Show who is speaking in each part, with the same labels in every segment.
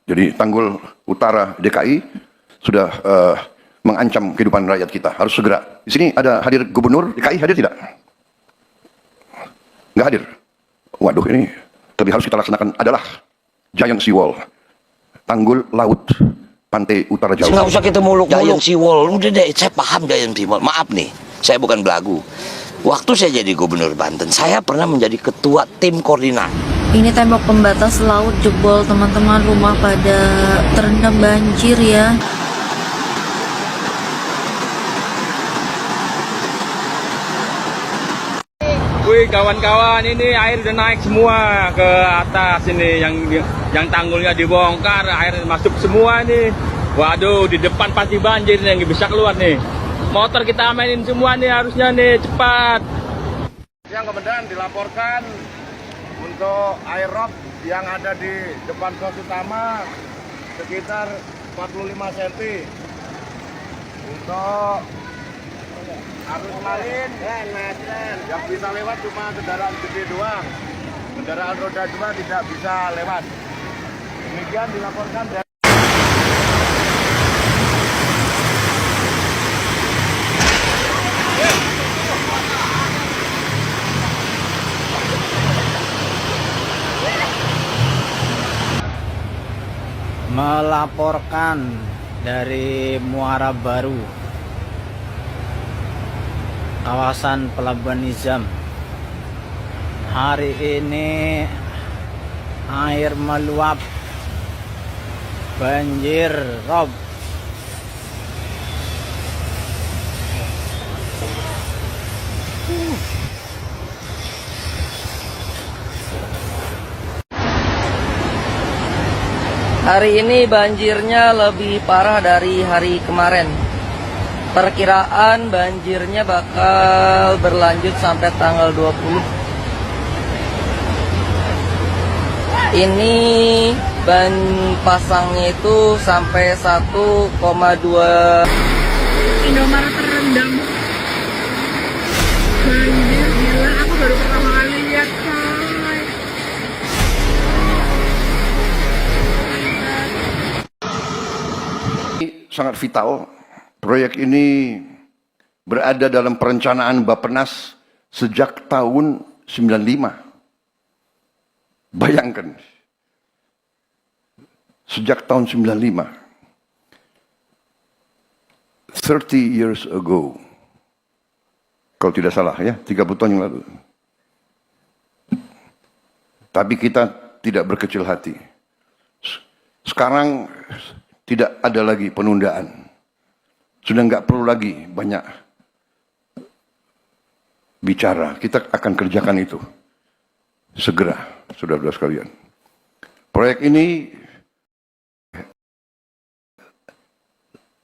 Speaker 1: Jadi Tanggul Utara DKI sudah mengancam kehidupan rakyat kita. Harus segera. Di sini ada hadir Gubernur DKI, hadir tidak? Nggak hadir. Waduh, ini tapi harus kita laksanakan adalah Giant Seawall, tanggul laut pantai utara Jawa.
Speaker 2: Nggak usah kita muluk-muluk. Giant Seawall, udah deh, saya paham Giant Seawall. Maaf nih, saya bukan belagu. Waktu saya jadi Gubernur Banten, saya pernah menjadi ketua tim koordinat.
Speaker 3: Ini tembok pembatas laut jebol, teman-teman. Rumah pada terendam banjir ya.
Speaker 4: Wih kawan-kawan, ini air udah naik semua ke atas ini, yang tanggulnya dibongkar, air masuk semua nih. Waduh, di depan pasti banjir nih, nggak bisa keluar nih. Motor kita amainin semua nih, harusnya nih cepat.
Speaker 5: Yang Komandan dilaporkan untuk air rob yang ada di depan pos utama sekitar 45 cm. Untuk arus lain yang bisa lewat cuma kendaraan gede doang, kendaraan roda 2 tidak bisa lewat. Demikian dilaporkan dari
Speaker 6: melaporkan dari Muara Baru, kawasan Pelabuhan Nizam. Hari ini air meluap, banjir rob.
Speaker 7: Hari ini banjirnya lebih parah dari hari kemarin. Perkiraan banjirnya bakal berlanjut sampai tanggal 20. Ini ban pasangnya itu sampai 1,2.
Speaker 3: Indomaret terendam banjir, gila. Aku baru pertama kali lihat, coy.
Speaker 1: Sangat vital. Proyek ini berada dalam perencanaan Bappenas sejak tahun 95. Bayangkan, sejak tahun 95, 30 years ago, kalau tidak salah ya, 30 tahun yang lalu. Tapi kita tidak berkecil hati. Sekarang tidak ada lagi penundaan. Sudah nggak perlu lagi banyak bicara. Kita akan kerjakan itu segera, saudara-saudara sekalian. Proyek ini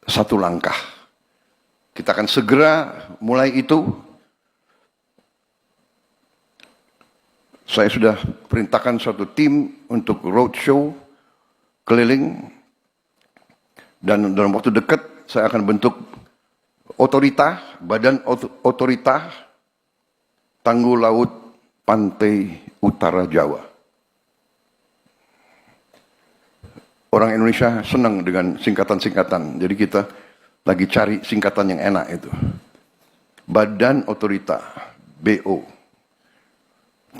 Speaker 1: satu langkah. Kita akan segera mulai itu. Saya sudah perintahkan suatu tim untuk roadshow keliling. Dan dalam waktu dekat saya akan bentuk otorita, badan otorita Tanggul Laut Pantai Utara Jawa. Orang Indonesia senang dengan singkatan-singkatan, jadi kita lagi cari singkatan yang enak itu. Badan Otorita, BO.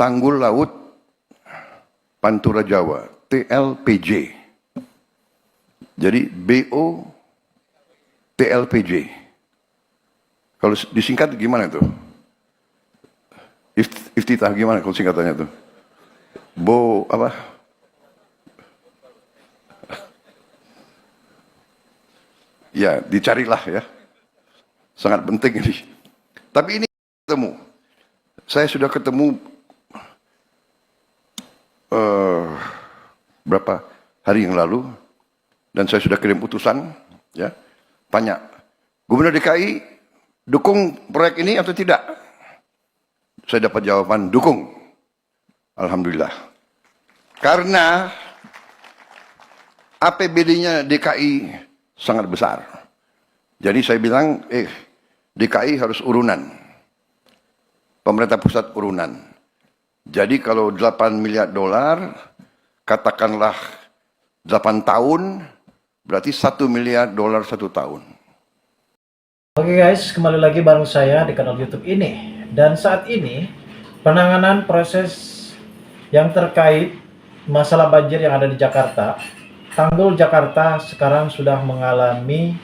Speaker 1: Tanggul Laut Pantura Jawa, TLPJ. Jadi BO TLPJ. Kalau disingkat gimana itu? Iftitah gimana kalau singkatannya itu? Bo apa? Ya, dicarilah ya. Sangat penting ini. Tapi ini ketemu. Saya sudah ketemu berapa hari yang lalu. Dan saya sudah kirim utusan, ya, tanya, Gubernur DKI dukung proyek ini atau tidak? Saya dapat jawaban dukung. Alhamdulillah. Karena APBD-nya DKI sangat besar. Jadi saya bilang, DKI harus urunan. Pemerintah pusat urunan. Jadi kalau 8 miliar dolar, katakanlah 8 tahun, berarti $1 miliar satu tahun.
Speaker 8: Oke guys, kembali lagi bareng saya di kanal YouTube ini. Dan saat ini penanganan proses yang terkait masalah banjir yang ada di Jakarta, Tanggul Jakarta sekarang sudah mengalami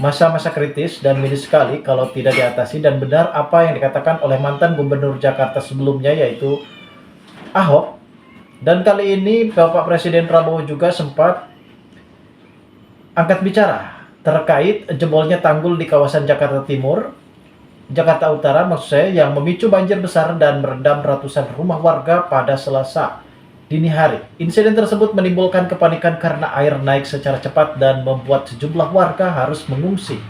Speaker 8: masa-masa kritis dan miris sekali kalau tidak diatasi. Dan benar apa yang dikatakan oleh mantan gubernur Jakarta sebelumnya, yaitu Ahok. Dan kali ini Bapak Presiden Prabowo juga sempat angkat bicara terkait jebolnya tanggul di kawasan Jakarta Timur, Jakarta Utara maksud saya, yang memicu banjir besar dan merendam ratusan rumah warga pada Selasa dini hari. Insiden tersebut menimbulkan kepanikan karena air naik secara cepat dan membuat sejumlah warga harus mengungsi.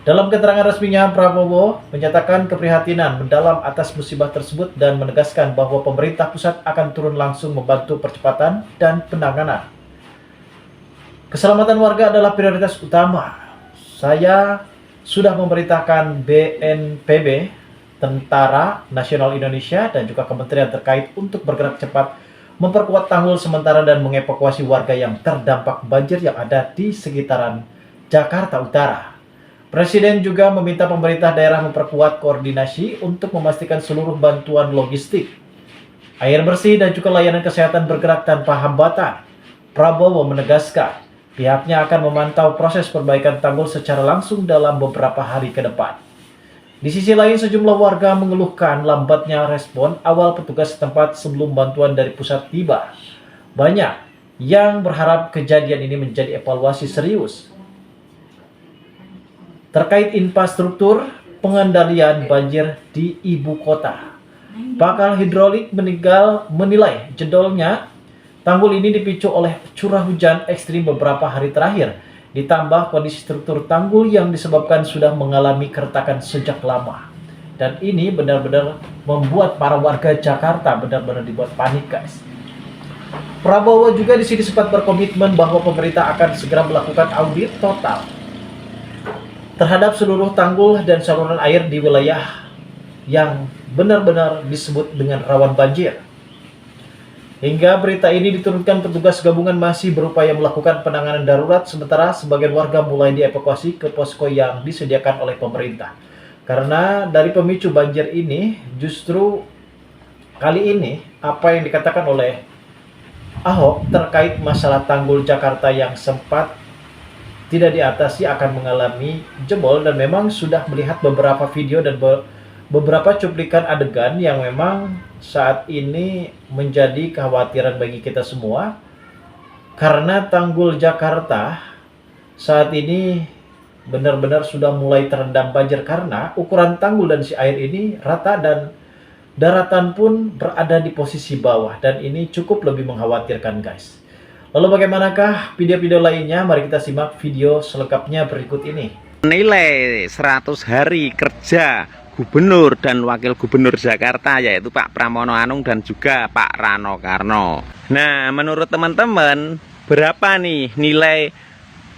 Speaker 8: Dalam keterangan resminya, Prabowo menyatakan keprihatinan mendalam atas musibah tersebut dan menegaskan bahwa pemerintah pusat akan turun langsung membantu percepatan dan penanganan. Keselamatan warga adalah prioritas utama. Saya sudah memerintahkan BNPB, Tentara Nasional Indonesia, dan juga kementerian terkait untuk bergerak cepat memperkuat tanggul sementara dan mengevakuasi warga yang terdampak banjir yang ada di sekitaran Jakarta Utara. Presiden juga meminta pemerintah daerah memperkuat koordinasi untuk memastikan seluruh bantuan logistik, air bersih, dan juga layanan kesehatan bergerak tanpa hambatan. Prabowo menegaskan pihaknya akan memantau proses perbaikan tanggul secara langsung dalam beberapa hari ke depan. Di sisi lain, sejumlah warga mengeluhkan lambatnya respon awal petugas setempat sebelum bantuan dari pusat tiba. Banyak yang berharap kejadian ini menjadi evaluasi serius terkait infrastruktur pengendalian banjir di ibu kota. Pakar hidrolik menilai jedolnya tanggul ini dipicu oleh curah hujan ekstrim beberapa hari terakhir, ditambah kondisi struktur tanggul yang disebabkan sudah mengalami keretakan sejak lama. Dan ini benar-benar membuat para warga Jakarta benar-benar dibuat panik, guys. Prabowo juga di sini sempat berkomitmen bahwa pemerintah akan segera melakukan audit total terhadap seluruh tanggul dan saluran air di wilayah yang benar-benar disebut dengan rawan banjir. Hingga berita ini diturunkan, petugas gabungan masih berupaya melakukan penanganan darurat, sementara sebagian warga mulai dievakuasi ke posko yang disediakan oleh pemerintah. Karena dari pemicu banjir ini, justru kali ini apa yang dikatakan oleh Ahok terkait masalah tanggul Jakarta yang sempat tidak diatasi akan mengalami jebol, dan memang sudah melihat beberapa video dan beberapa cuplikan adegan yang memang saat ini menjadi kekhawatiran bagi kita semua, karena tanggul Jakarta saat ini benar-benar sudah mulai terendam banjir karena ukuran tanggul dan si air ini rata dan daratan pun berada di posisi bawah, dan ini cukup lebih mengkhawatirkan, guys. Lalu bagaimanakah video-video lainnya? Mari kita simak video selengkapnya berikut ini.
Speaker 9: Nilai 100 hari kerja Gubernur dan Wakil Gubernur Jakarta, yaitu Pak Pramono Anung dan juga Pak Rano Karno. Nah, menurut teman-teman, berapa nih nilai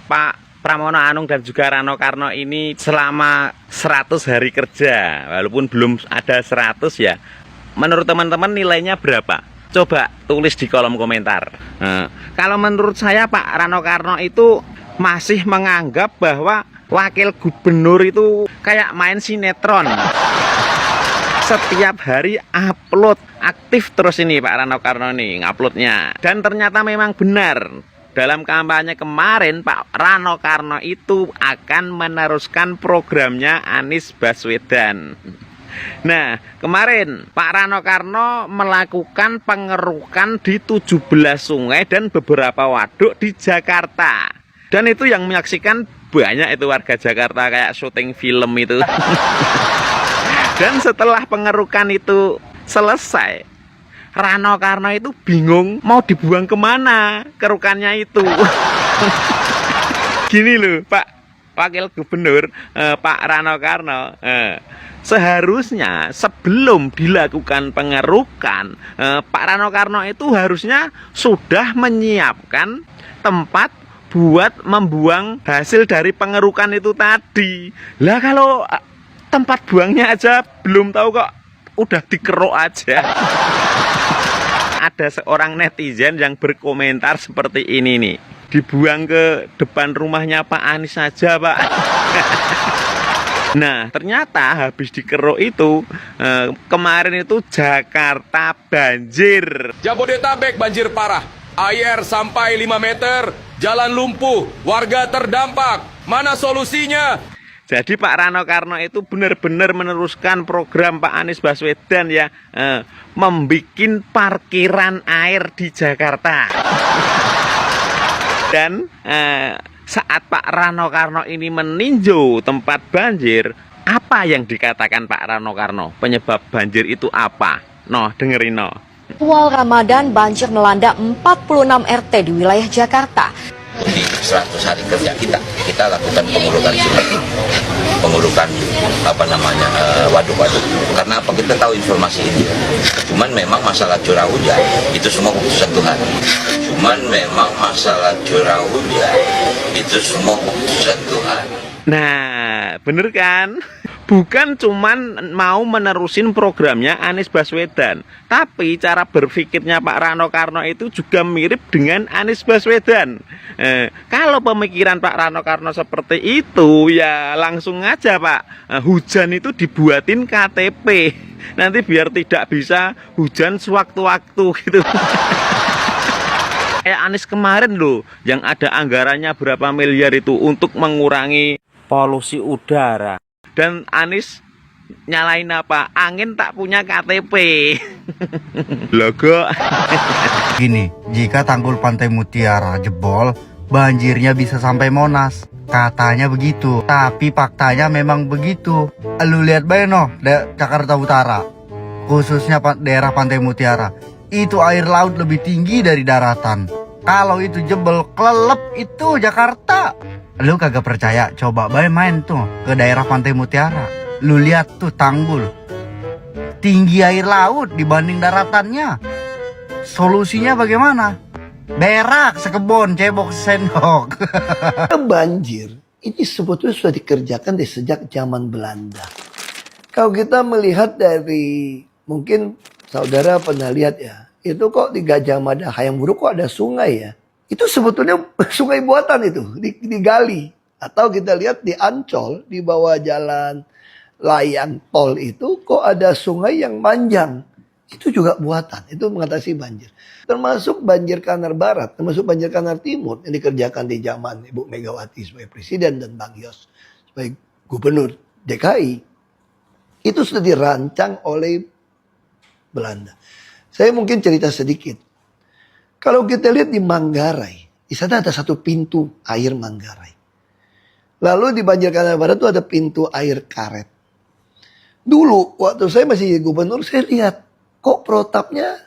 Speaker 9: Pak Pramono Anung dan juga Rano Karno ini selama 100 hari kerja? Walaupun belum ada 100 ya. Menurut teman-teman nilainya berapa? Coba tulis di kolom komentar. Nah, kalau menurut saya Pak Rano Karno itu masih menganggap bahwa wakil gubernur itu kayak main sinetron. Setiap hari upload, aktif terus ini Pak Rano Karno nih nguploadnya. Dan ternyata memang benar, dalam kampanye kemarin Pak Rano Karno itu akan meneruskan programnya Anies Baswedan. Nah, kemarin Pak Rano Karno melakukan pengerukan di 17 sungai dan beberapa waduk di Jakarta. Dan itu yang menyaksikan banyak itu warga Jakarta kayak syuting film itu. Dan setelah pengerukan itu selesai, Rano Karno itu bingung mau dibuang kemana kerukannya itu. Gini loh Pak Wakil Gubernur Pak Rano Karno, seharusnya sebelum dilakukan pengerukan, Pak Rano Karno itu harusnya sudah menyiapkan tempat buat membuang hasil dari pengerukan itu tadi. Lah kalau tempat buangnya aja belum tahu kok udah dikeruk aja. ada seorang netizen yang berkomentar seperti ini nih. Dibuang ke depan rumahnya Pak Anies saja, Pak. Nah, ternyata habis dikeruk itu kemarin itu Jakarta banjir.
Speaker 10: Jabodetabek banjir parah. Air sampai 5 meter, jalan lumpuh, warga terdampak. Mana solusinya?
Speaker 9: Jadi Pak Rano Karno itu benar-benar meneruskan program Pak Anies Baswedan ya, membikin parkiran air di Jakarta. Dan saat Pak Rano Karno ini meninjau tempat banjir, apa yang dikatakan Pak Rano Karno? Penyebab banjir itu apa? Noh, dengerin noh.
Speaker 11: Awal Ramadan banjir melanda 46 RT di wilayah Jakarta.
Speaker 2: Di 100 hari kerja kita lakukan pengurukan sungai, pengurukan waduk-waduk. Karena apa? Kita tahu informasi ini. Cuman memang masalah curah hujan itu semua keputusan Tuhan.
Speaker 9: Nah, bener kan? Bukan cuman mau menerusin programnya Anies Baswedan, tapi cara berpikirnya Pak Rano Karno itu juga mirip dengan Anies Baswedan. Kalau pemikiran Pak Rano Karno seperti itu, ya langsung aja Pak, hujan itu dibuatin KTP, nanti biar tidak bisa hujan sewaktu-waktu gitu. Kayak Anies kemarin loh, yang ada anggarannya berapa miliar itu untuk mengurangi
Speaker 6: Polusi udara.
Speaker 9: Dan Anies nyalain apa? Angin tak punya KTP. Logo.
Speaker 12: Gini, jika tanggul Pantai Mutiara jebol, banjirnya bisa sampai Monas. Katanya begitu, tapi faktanya memang begitu. Lu lihat bae noh, Jakarta Utara, khususnya daerah Pantai Mutiara, itu air laut lebih tinggi dari daratan. Kalau itu jebol, kelelep itu Jakarta. Lu kagak percaya, coba bae main tuh ke daerah Pantai Mutiara. Lu lihat tuh tanggul, tinggi air laut dibanding daratannya. Solusinya bagaimana? Berak sekebon, cebok sendok.
Speaker 13: Banjir ini sebetulnya sudah dikerjakan dari sejak zaman Belanda. Kalau kita melihat dari, mungkin saudara pernah lihat ya, itu kok di Gajah Mada Hayam Buruk kok ada sungai ya. Itu sebetulnya sungai buatan itu, digali. Atau kita lihat di Ancol, di bawah jalan layang tol itu, kok ada sungai yang panjang. Itu juga buatan, itu mengatasi banjir. Termasuk banjir Kanal Barat, termasuk banjir Kanal Timur, yang dikerjakan di zaman Ibu Megawati sebagai Presiden dan Bang Yos sebagai Gubernur DKI. Itu sudah dirancang oleh Belanda. Saya mungkin cerita sedikit. Kalau kita lihat di Manggarai, di sana ada satu pintu air Manggarai. Lalu di banjir Kanal Barat itu ada pintu air karet. Dulu waktu saya masih gubernur, saya lihat kok protapnya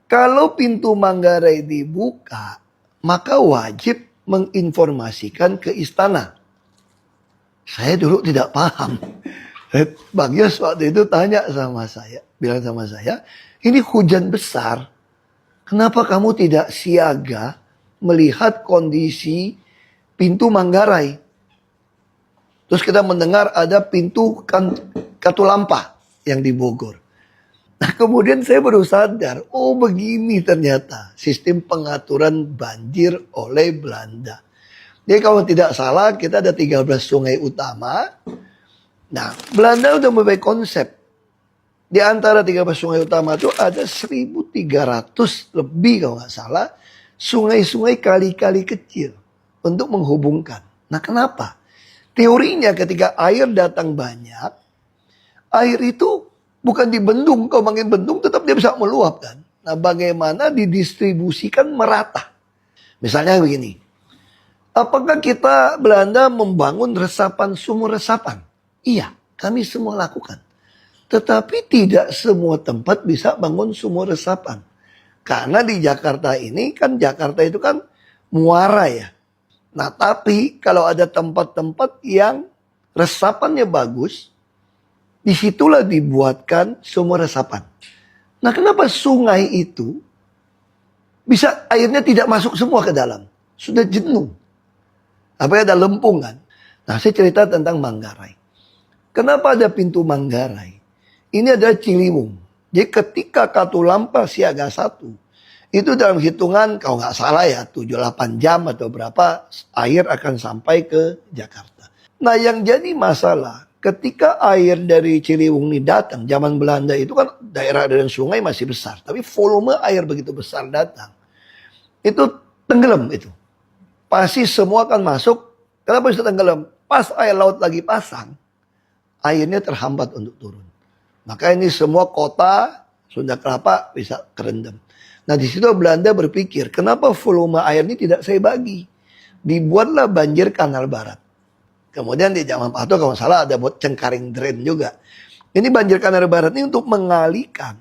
Speaker 13: kalau pintu Manggarai dibuka, maka wajib menginformasikan ke istana. Saya dulu tidak paham. Bang Yos waktu itu tanya sama saya, bilang sama saya, ini hujan besar. Kenapa kamu tidak siaga melihat kondisi pintu Manggarai? Terus kita mendengar ada pintu Katulampa yang di Bogor. Nah kemudian saya baru sadar, oh begini ternyata sistem pengaturan banjir oleh Belanda. Jadi kalau tidak salah kita ada 13 sungai utama. Nah Belanda udah mempunyai konsep. Di antara 13 sungai utama itu ada 1.300 lebih kalau nggak salah sungai-sungai kali-kali kecil untuk menghubungkan. Nah kenapa? Teorinya ketika air datang banyak, air itu bukan dibendung. Kalau makin bendung tetap dia bisa meluap kan. Nah bagaimana didistribusikan merata? Misalnya begini. Apakah kita Belanda membangun resapan sumur resapan? Iya, kami semua lakukan. Tetapi tidak semua tempat bisa bangun sumur resapan. Karena di Jakarta ini kan, Jakarta itu kan muara ya. Nah tapi kalau ada tempat-tempat yang resapannya bagus, disitulah dibuatkan sumur resapan. Nah kenapa sungai itu bisa airnya tidak masuk semua ke dalam? Sudah jenuh. Apalagi ada lempung kan. Nah saya cerita tentang Manggarai. Kenapa ada pintu Manggarai? Ini adalah Ciliwung. Jadi ketika Katulampa siaga 1, itu dalam hitungan kalau nggak salah ya 7-8 jam atau berapa air akan sampai ke Jakarta. Nah yang jadi masalah ketika air dari Ciliwung ini datang, zaman Belanda itu kan daerah dan sungai masih besar. Tapi volume air begitu besar datang. Itu tenggelam itu. Pasti semua akan masuk. Kenapa bisa tenggelam? Pas air laut lagi pasang, airnya terhambat untuk turun. Maka ini semua kota Sunda Kelapa bisa kerendam. Nah di situ Belanda berpikir, kenapa volume air ini tidak saya bagi? Dibuatlah banjir Kanal Barat. Kemudian di zaman Pak Harto kalau salah ada buat Cengkaring Drain juga. Ini banjir Kanal Barat ini untuk mengalihkan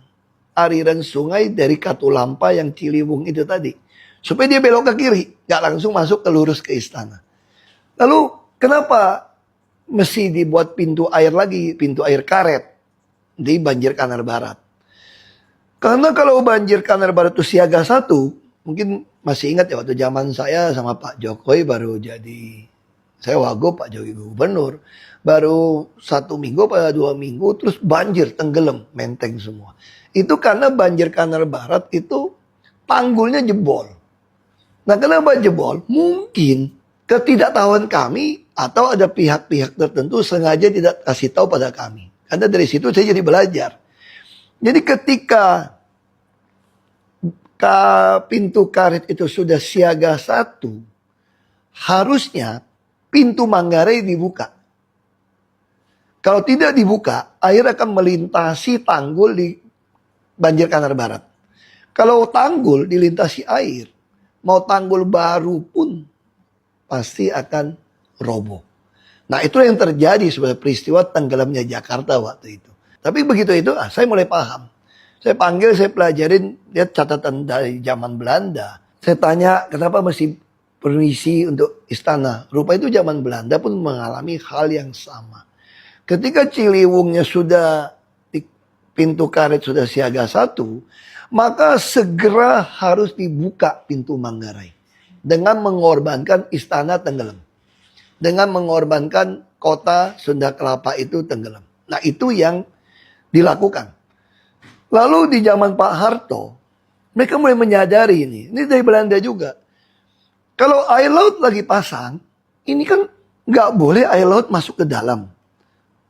Speaker 13: aliran sungai dari Katulampa yang Ciliwung itu tadi. Supaya dia belok ke kiri, nggak langsung masuk ke lurus ke istana. Lalu kenapa mesti dibuat pintu air lagi, pintu air karet di banjir Kanal Barat? Karena kalau banjir Kanal Barat itu siaga 1, mungkin masih ingat ya waktu zaman saya sama Pak Jokowi baru jadi, saya wagub, Pak Jokowi gubernur, baru 1 minggu pada 2 minggu terus banjir tenggelam Menteng semua. Itu karena banjir Kanal Barat itu tanggulnya jebol. Nah kenapa jebol? Mungkin ketidaktahuan kami atau ada pihak-pihak tertentu sengaja tidak kasih tahu pada kami. Karena dari situ saya jadi belajar. Jadi ketika pintu karet itu sudah siaga 1, harusnya pintu Manggarai dibuka. Kalau tidak dibuka, air akan melintasi tanggul di banjir Kanal Barat. Kalau tanggul dilintasi air, mau tanggul baru pun pasti akan roboh. Nah itu yang terjadi sebagai peristiwa tenggelamnya Jakarta waktu itu. Tapi begitu itu, saya mulai paham. Saya panggil, saya pelajarin, lihat catatan dari zaman Belanda. Saya tanya, kenapa mesti permisi untuk istana? Rupa itu zaman Belanda pun mengalami hal yang sama. Ketika Ciliwungnya sudah, pintu karet sudah siaga 1, maka segera harus dibuka pintu Manggarai. Dengan mengorbankan istana tenggelam. Dengan mengorbankan kota Sunda Kelapa itu tenggelam. Nah itu yang dilakukan. Lalu di zaman Pak Harto, mereka mulai menyadari ini dari Belanda juga. Kalau air laut lagi pasang, ini kan nggak boleh air laut masuk ke dalam.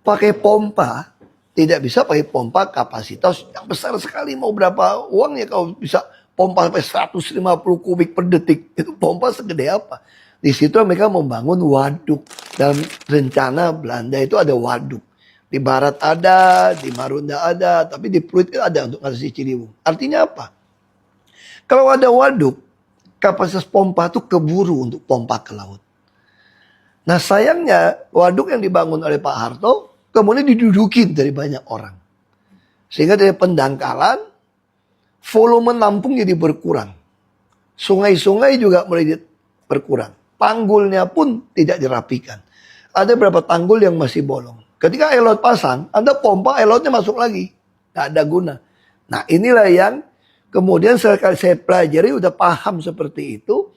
Speaker 13: Pakai pompa, tidak bisa pakai pompa kapasitas yang besar sekali. Mau berapa uang ya kalau bisa pompa sampai 150 kubik per detik. Itu pompa segede apa? Di situ mereka membangun waduk. Dalam rencana Belanda itu ada waduk. Di barat ada, di Marunda ada, tapi di Pluit ada untuk ngasih Ciliwung. Artinya apa? Kalau ada waduk, kapasitas pompa itu keburu untuk pompa ke laut. Nah sayangnya waduk yang dibangun oleh Pak Harto kemudian didudukin dari banyak orang. Sehingga dari pendangkalan, volume nampung jadi berkurang. Sungai-sungai juga mulai berkurang. Tanggulnya pun tidak dirapikan. Ada beberapa tanggul yang masih bolong. Ketika air laut pasang, Anda pompa air lautnya masuk lagi. Nggak ada guna. Nah inilah yang kemudian saya pelajari, udah paham seperti itu.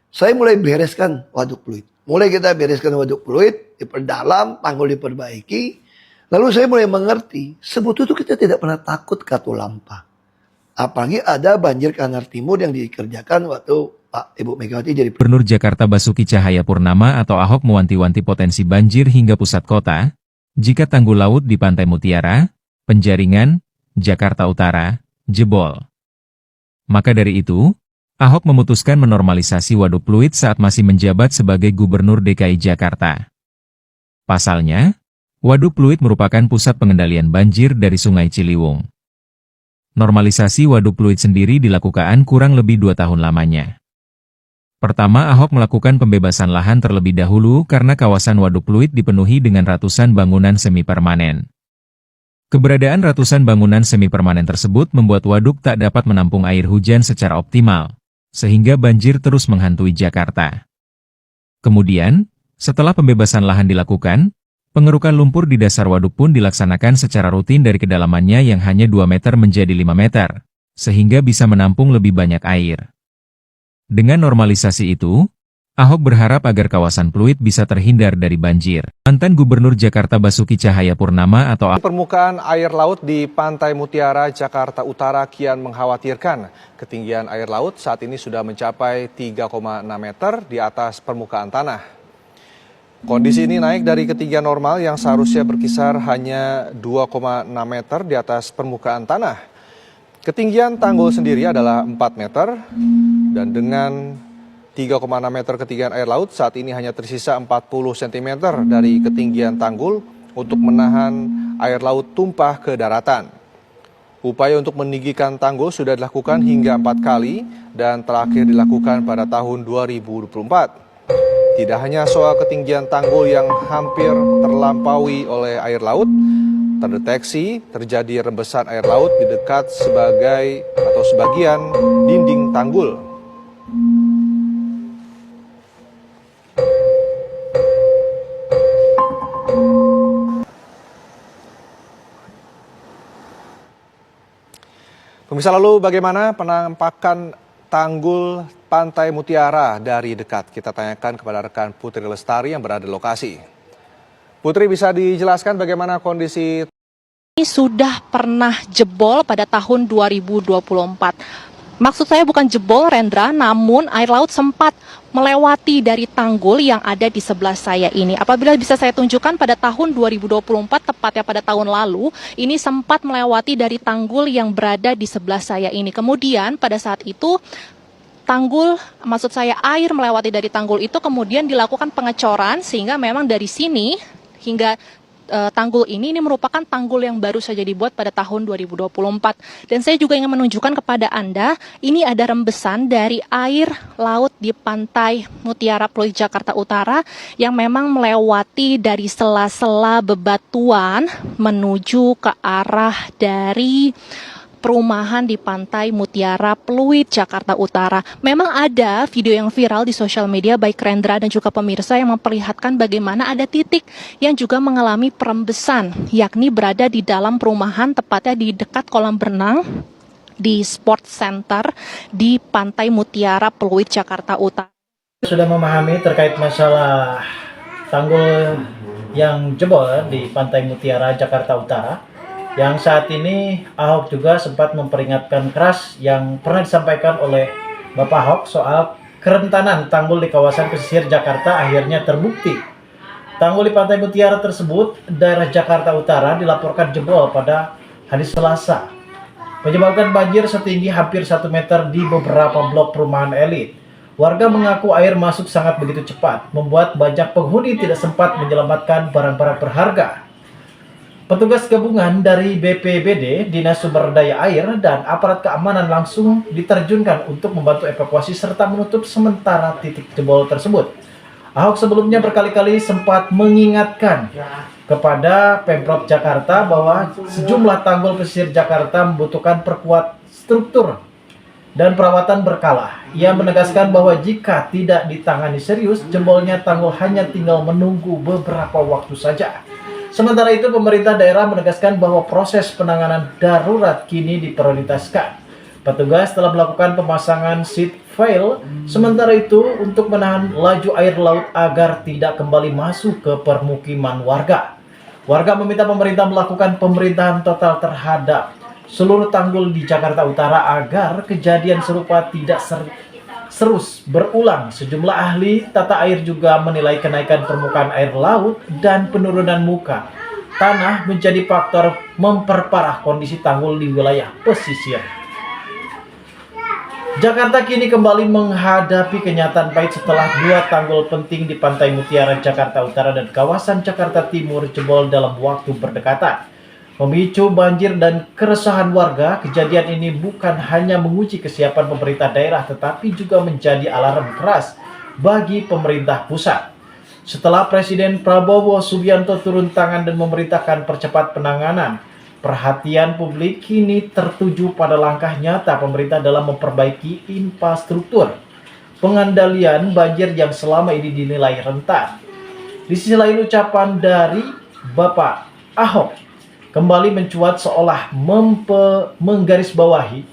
Speaker 13: Saya mulai bereskan waduk Pluit. Mulai kita bereskan waduk Pluit, diperdalam, tanggul diperbaiki. Lalu saya mulai mengerti, sebetulnya kita tidak pernah takut Katulampa. Apalagi ada banjir Kanal Timur yang dikerjakan waktu Pak Ibu Megawati jadi
Speaker 14: Gubernur Jakarta Basuki Cahayapurnama atau Ahok mewanti-wanti potensi banjir hingga pusat kota. Jika tanggul laut di Pantai Mutiara, Penjaringan, Jakarta Utara, jebol. Maka dari itu, Ahok memutuskan menormalisasi Waduk Pluit saat masih menjabat sebagai Gubernur DKI Jakarta. Pasalnya, Waduk Pluit merupakan pusat pengendalian banjir dari Sungai Ciliwung. Normalisasi Waduk Pluit sendiri dilakukan kurang lebih 2 tahun lamanya. Pertama, Ahok melakukan pembebasan lahan terlebih dahulu karena kawasan Waduk Pluit dipenuhi dengan ratusan bangunan semi-permanen. Keberadaan ratusan bangunan semi-permanen tersebut membuat waduk tak dapat menampung air hujan secara optimal, sehingga banjir terus menghantui Jakarta. Kemudian, setelah pembebasan lahan dilakukan, pengerukan lumpur di dasar waduk pun dilaksanakan secara rutin dari kedalamannya yang hanya 2 meter menjadi 5 meter, sehingga bisa menampung lebih banyak air. Dengan normalisasi itu, Ahok berharap agar kawasan Pluit bisa terhindar dari banjir. Mantan Gubernur Jakarta Basuki Cahayapurnama atau
Speaker 15: Permukaan air laut di Pantai Mutiara, Jakarta Utara kian mengkhawatirkan. Ketinggian air laut saat ini sudah mencapai 3,6 meter di atas permukaan tanah. Kondisi ini naik dari ketinggian normal yang seharusnya berkisar hanya 2,6 meter di atas permukaan tanah. Ketinggian tanggul sendiri adalah 4 meter dan dengan 3,6 meter ketinggian air laut, saat ini hanya tersisa 40 cm dari ketinggian tanggul untuk menahan air laut tumpah ke daratan. Upaya untuk meninggikan tanggul sudah dilakukan hingga 4 kali dan terakhir dilakukan pada tahun 2024. Tidak hanya soal ketinggian tanggul yang hampir terlampaui oleh air laut, terdeteksi terjadi rembesan air laut di dekat sebagian dinding tanggul. Pemirsa, lalu bagaimana penampakan tanggul Pantai Mutiara dari dekat? Kita tanyakan kepada rekan Putri Lestari yang berada di lokasi. Putri, bisa dijelaskan bagaimana kondisi?
Speaker 16: Ini sudah pernah jebol pada tahun 2024. Maksud saya bukan jebol, Rendra, namun air laut sempat melewati dari tanggul yang ada di sebelah saya ini. Apabila bisa saya tunjukkan pada tahun 2024, tepatnya pada tahun lalu, ini sempat melewati dari tanggul yang berada di sebelah saya ini. Kemudian pada saat itu, air melewati dari tanggul itu kemudian dilakukan pengecoran sehingga memang dari sini hingga tanggul ini merupakan tanggul yang baru saja dibuat pada tahun 2024. Dan saya juga ingin menunjukkan kepada Anda, ini ada rembesan dari air laut di Pantai Mutiara Pluit, Jakarta Utara yang memang melewati dari sela-sela bebatuan menuju ke arah dari perumahan di Pantai Mutiara Pluit, Jakarta Utara. Memang ada video yang viral di sosial media baik Rendra dan juga pemirsa yang memperlihatkan bagaimana ada titik yang juga mengalami perembesan, yakni berada di dalam perumahan, tepatnya di dekat kolam berenang di Sport Center di Pantai Mutiara Pluit, Jakarta Utara.
Speaker 8: Sudah memahami terkait masalah tanggul yang jebol di Pantai Mutiara, Jakarta Utara. Yang saat ini Ahok juga sempat memperingatkan keras yang pernah disampaikan oleh Bapak Ahok soal kerentanan tanggul di kawasan pesisir Jakarta akhirnya terbukti. Tanggul di Pantai Mutiara tersebut, daerah Jakarta Utara, dilaporkan jebol pada hari Selasa, menyebabkan banjir setinggi hampir 1 meter di beberapa blok perumahan elit. Warga mengaku air masuk sangat begitu cepat, membuat banyak penghuni tidak sempat menyelamatkan barang-barang berharga. Petugas gabungan dari BPBD, Dinas Sumber Daya Air, dan aparat keamanan langsung diterjunkan untuk membantu evakuasi serta menutup sementara titik jebol tersebut. Ahok sebelumnya berkali-kali sempat mengingatkan kepada Pemprov Jakarta bahwa sejumlah tanggul pesisir Jakarta membutuhkan perkuat struktur dan perawatan berkala. Ia menegaskan bahwa jika tidak ditangani serius, jebolnya tanggul hanya tinggal menunggu beberapa waktu saja. Sementara itu, pemerintah daerah menegaskan bahwa proses penanganan darurat kini diprioritaskan. Petugas telah melakukan pemasangan seat valve sementara itu untuk menahan laju air laut agar tidak kembali masuk ke permukiman warga. Warga meminta pemerintah melakukan pemerintahan total terhadap seluruh tanggul di Jakarta Utara agar kejadian serupa tidak terus berulang. Sejumlah ahli tata air juga menilai kenaikan permukaan air laut dan penurunan muka tanah menjadi faktor memperparah kondisi tanggul di wilayah pesisir. Jakarta kini kembali menghadapi kenyataan pahit setelah 2 tanggul penting di Pantai Mutiara, Jakarta Utara dan kawasan Jakarta Timur jebol dalam waktu berdekatan. Memicu banjir dan keresahan warga, kejadian ini bukan hanya menguji kesiapan pemerintah daerah tetapi juga menjadi alarm keras bagi pemerintah pusat. Setelah Presiden Prabowo Subianto turun tangan dan memerintahkan percepat penanganan, perhatian publik kini tertuju pada langkah nyata pemerintah dalam memperbaiki infrastruktur pengendalian banjir yang selama ini dinilai rentan. Di sisi lain, ucapan dari Bapak Ahok kembali mencuat seolah menggarisbawahi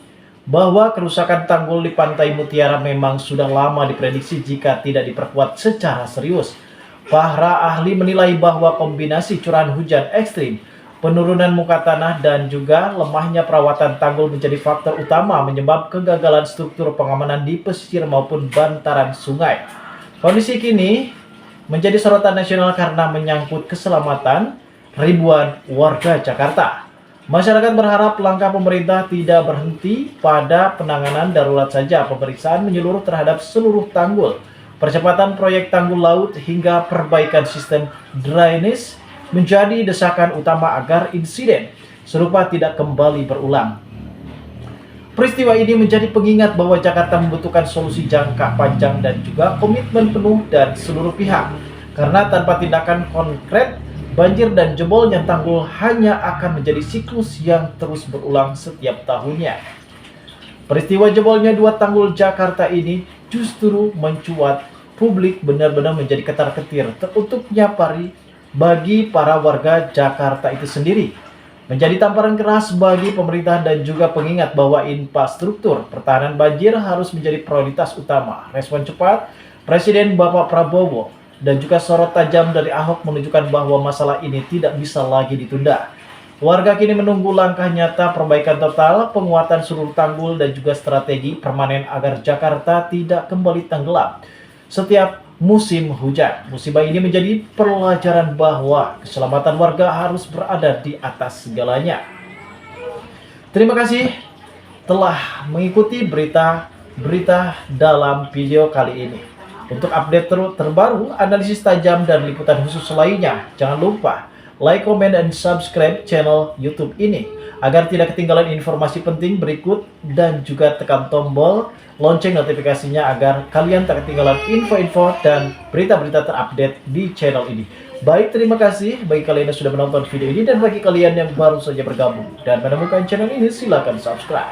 Speaker 8: bahwa kerusakan tanggul di Pantai Mutiara memang sudah lama diprediksi jika tidak diperkuat secara serius. Para ahli menilai bahwa kombinasi curahan hujan ekstrim, penurunan muka tanah, dan juga lemahnya perawatan tanggul menjadi faktor utama menyebab kegagalan struktur pengamanan di pesisir maupun bantaran sungai. Kondisi kini menjadi sorotan nasional karena menyangkut keselamatan ribuan warga Jakarta. Masyarakat berharap langkah pemerintah tidak berhenti pada penanganan darurat saja. Pemeriksaan menyeluruh terhadap seluruh tanggul, percepatan proyek tanggul laut, hingga perbaikan sistem drainase menjadi desakan utama agar insiden serupa tidak kembali berulang. Peristiwa ini menjadi pengingat bahwa Jakarta membutuhkan solusi jangka panjang dan juga komitmen penuh dari seluruh pihak. Karena tanpa tindakan konkret, banjir dan jebolnya tanggul hanya akan menjadi siklus yang terus berulang setiap tahunnya. Peristiwa jebolnya 2 tanggul Jakarta ini justru mencuat publik benar-benar menjadi ketar-ketir terutupnya bagi para warga Jakarta itu sendiri. Menjadi tamparan keras bagi pemerintah dan juga pengingat bahwa infrastruktur pertahanan banjir harus menjadi prioritas utama. Respon cepat Presiden Bapak Prabowo dan juga sorot tajam dari Ahok menunjukkan bahwa masalah ini tidak bisa lagi ditunda. Warga kini menunggu langkah nyata perbaikan total, penguatan seluruh tanggul, dan juga strategi permanen agar Jakarta tidak kembali tenggelam setiap musim hujan. Musibah ini menjadi pelajaran bahwa keselamatan warga harus berada di atas segalanya. Terima kasih telah mengikuti berita dalam video kali ini. Untuk update terbaru, analisis tajam, dan liputan khusus lainnya, jangan lupa like, comment, dan subscribe channel YouTube ini agar tidak ketinggalan informasi penting berikut, dan juga tekan tombol lonceng notifikasinya agar kalian tak ketinggalan info-info dan berita-berita terupdate di channel ini. Baik, terima kasih bagi kalian yang sudah menonton video ini, dan bagi kalian yang baru saja bergabung dan menemukan channel ini, silakan subscribe.